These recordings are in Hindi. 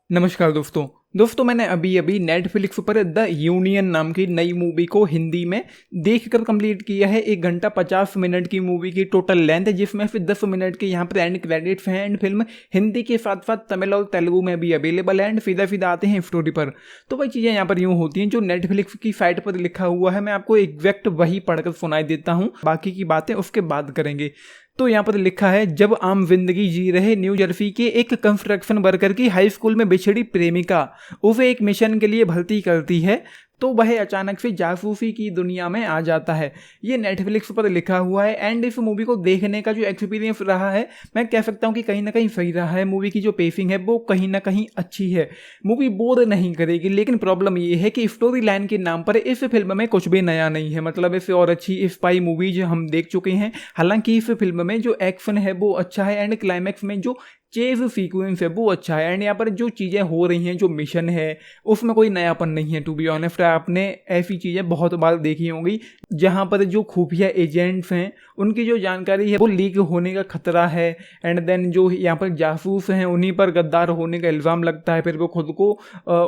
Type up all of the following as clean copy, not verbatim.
नमस्कार दोस्तों मैंने अभी नेटफ्लिक्स पर द यूनियन नाम की नई मूवी को हिंदी में देखकर कंप्लीट किया है। 1 घंटा 50 मिनट की मूवी की टोटल लेंथ है, जिसमें फिर 10 मिनट के यहाँ पर एंड क्रेडिट्स हैं। एंड फिल्म हिंदी के साथ साथ तमिल और तेलुगु में भी अवेलेबल है। एंड सीधा आते हैं स्टोरी पर। तो वही चीज़ें यहाँ पर यूँ होती हैं जो नेटफ्लिक्स की साइट पर लिखा हुआ है। मैं आपको एग्जैक्ट वही पढ़कर सुनाई देता हूँ, बाकी की बातें उसके बाद करेंगे। तो यहाँ पर लिखा है, जब आम जिंदगी जी रहे न्यू जर्सी के एक कंस्ट्रक्शन वर्कर की हाई स्कूल में बिछड़ी प्रेमिका उसे एक मिशन के लिए भर्ती करती है तो वह अचानक से जासूसी की दुनिया में आ जाता है। ये नेटफ्लिक्स पर लिखा हुआ है। एंड इस मूवी को देखने का जो एक्सपीरियंस रहा है, मैं कह सकता हूँ कि कहीं ना कहीं सही रहा है। मूवी की जो पेसिंग है वो कहीं ना कहीं अच्छी है। मूवी बोर नहीं करेगी, लेकिन प्रॉब्लम ये है कि स्टोरी लाइन के नाम पर इस फिल्म में कुछ भी नया नहीं है। मतलब इससे और अच्छी स्पाई मूवीज हम देख चुके हैं। हालांकि इस फिल्म में जो एक्शन है वो अच्छा है एंड क्लाइमैक्स में जो चेज सीक्वेंस है वो अच्छा है। एंड यहाँ पर जो चीज़ें हो रही हैं, जो मिशन है, उसमें कोई नयापन नहीं है। टू बी ऑनेस्ट, आपने ऐसी चीज़ें बहुत बार देखी होंगी जहाँ पर जो खुफिया एजेंट्स हैं उनकी जो जानकारी है वो लीक होने का खतरा है। एंड देन जो यहाँ पर जासूस हैं उन्हीं पर गद्दार होने का इल्ज़ाम लगता है। फिर वो खुद को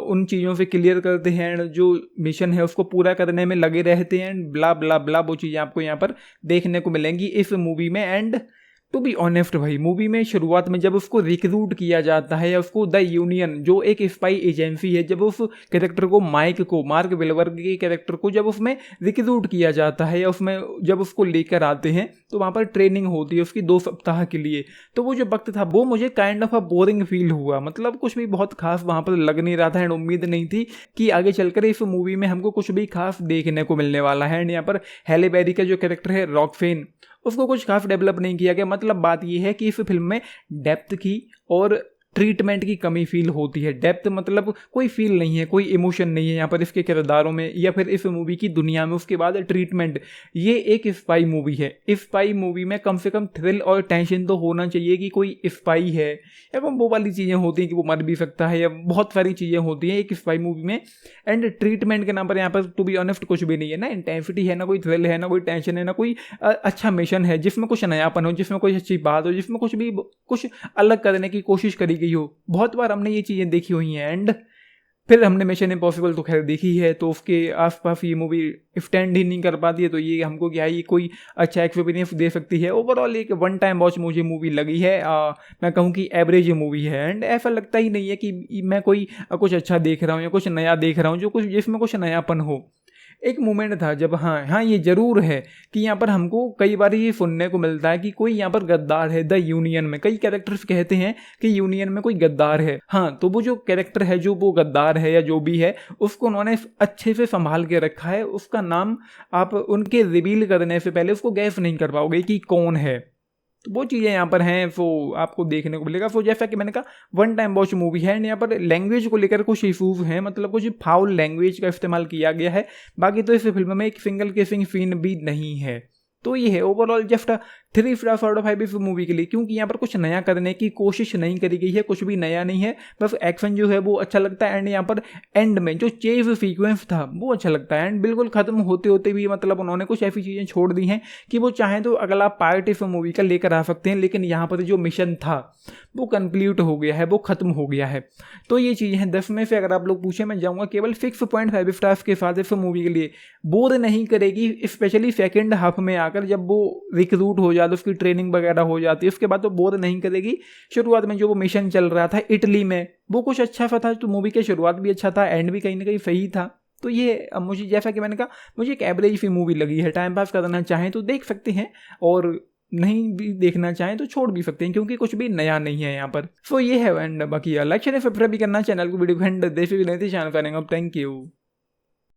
उन चीज़ों से क्लियर करते हैं एंड जो मिशन है उसको पूरा करने में लगे रहते हैं। एंड ब्ला ब्ला ब्ला वो चीज़ें आपको यहाँ पर देखने को मिलेंगी इस मूवी में। एंड टू बी ऑनेस्ट भाई, मूवी में शुरुआत में जब उसको रिक्रूट किया जाता है या उसको द यूनियन जो एक स्पाई एजेंसी है, जब उस कैरेक्टर को मार्क वेलबर्ग के कैरेक्टर को जब उसमें रिक्रूट किया जाता है या उसमें जब उसको लेकर आते हैं तो वहाँ पर ट्रेनिंग होती है उसकी 2 सप्ताह के लिए। तो वो जो वक्त था वो मुझे kind of a boring feel हुआ। मतलब कुछ भी बहुत खास वहाँ पर लग नहीं रहा था। एंड उम्मीद नहीं थी कि आगे चलकर इस मूवी में हमको कुछ भी खास देखने को मिलने वाला है। एंड यहाँ पर हैले बेरी का जो कैरेक्टर है रॉकफेन, उसको कुछ खास डेवलप नहीं किया गया। मतलब बात यह है कि इस फिल्म में डेप्थ की और ट्रीटमेंट की कमी फील होती है। डेप्थ मतलब कोई फील नहीं है, कोई इमोशन नहीं है यहाँ पर इसके किरदारों में या फिर इस मूवी की दुनिया में। उसके बाद ट्रीटमेंट, ये एक स्पाई मूवी है। स्पाई मूवी में कम से कम थ्रिल और टेंशन तो होना चाहिए कि कोई स्पाई है, या वो वाली चीज़ें होती हैं कि वो मर भी सकता है, या बहुत सारी चीज़ें होती हैं एक स्पाई मूवी में। एंड ट्रीटमेंट के नाम पर यहाँ पर टू बी ऑनेस्ट कुछ भी नहीं है। ना इंटेंसिटी है, ना कोई थ्रिल है, ना कोई टेंशन है, ना कोई अच्छा मिशन है जिसमें कुछ नयापन हो, जिसमें कोई अच्छी बात हो, जिसमें कुछ अलग करने की कोशिश करी गई हो। बहुत बार हमने ये चीज़ें देखी हुई हैं। एंड फिर हमने मिशन इम्पॉसिबल तो खैर देखी है, तो उसके आसपास ये मूवी स्टैंड ही नहीं कर पाती है। तो ये हमको क्या है, ये कोई अच्छा एक्सपीरियंस दे सकती है। ओवरऑल एक वन टाइम वॉच मुझे मूवी लगी है। मैं कहूँ कि एवरेज मूवी है। एंड ऐसा लगता ही नहीं है कि मैं कोई कुछ अच्छा देख रहा हूँ या कुछ नया देख रहा हूँ जो कुछ जिसमें कुछ नयापन हो। एक मोमेंट था जब हाँ ये जरूर है कि यहाँ पर हमको कई बार ये सुनने को मिलता है कि कोई यहाँ पर गद्दार है। द यूनियन में कई कैरेक्टर्स कहते हैं कि यूनियन में कोई गद्दार है। हाँ, तो वो जो कैरेक्टर है जो वो गद्दार है या जो भी है, उसको उन्होंने अच्छे से संभाल के रखा है। उसका नाम आप उनके रिवील करने से पहले उसको गैस नहीं कर पाओगे कि कौन है। तो वो चीज़ें यहाँ पर हैं, वो आपको देखने को मिलेगा। वो जैसा कि मैंने कहा वन टाइम वॉच मूवी है। एंड यहाँ पर लैंग्वेज को लेकर कुछ इशूज़ हैं, मतलब कुछ फाउल लैंग्वेज का इस्तेमाल किया गया है। बाकी तो इस फिल्म में एक सिंगल किसिंग सीन भी नहीं है। तो ये है overall just 3 star out of 5 इस मूवी के लिए, क्योंकि यहाँ पर कुछ नया करने की कोशिश नहीं करी गई है। कुछ भी नया नहीं है, बस एक्शन जो है वो अच्छा लगता है। एंड यहाँ पर एंड में जो चेज सीक्वेंस था वो अच्छा लगता है। एंड बिल्कुल खत्म होते होते भी मतलब उन्होंने कुछ ऐसी चीज़ें छोड़ दी हैं कि वो चाहें तो अगला पार्ट इस मूवी का लेकर आ सकते हैं। लेकिन यहाँ पर जो मिशन था वो कंप्लीट हो गया है, वो खत्म हो गया है। तो ये चीज़ है। 10 में से अगर आप लोग पूछे, मैं जाऊँगा केवल 6.5 स्टार्स के साथ इस मूवी के लिए। बोर नहीं करेगी, स्पेशली सेकेंड हाफ में आकर जब वो रिक्रूट हो जाता, उसकी ट्रेनिंग वगैरह हो जाती है, उसके बाद तो बोर नहीं करेगी। शुरुआत में जो वो मिशन चल रहा था इटली में, वो कुछ अच्छा सा था। तो मूवी की शुरुआत भी अच्छा था, एंड भी कहीं ना कहीं सही था। तो ये मुझे, जैसा कि मैंने कहा, मुझे एक एवरेज सी मूवी लगी है। टाइम पास करना चाहें तो देख सकते हैं, और नहीं भी देखना चाहें तो छोड़ भी सकते हैं, क्योंकि कुछ भी नया नहीं है यहाँ पर। सो ये है। एंड बाकी लाइक शेयर सब्सक्राइब भी करना चैनल को, वीडियो को एंड देश भी नहीं थे चैनल करेंगे। Thank you.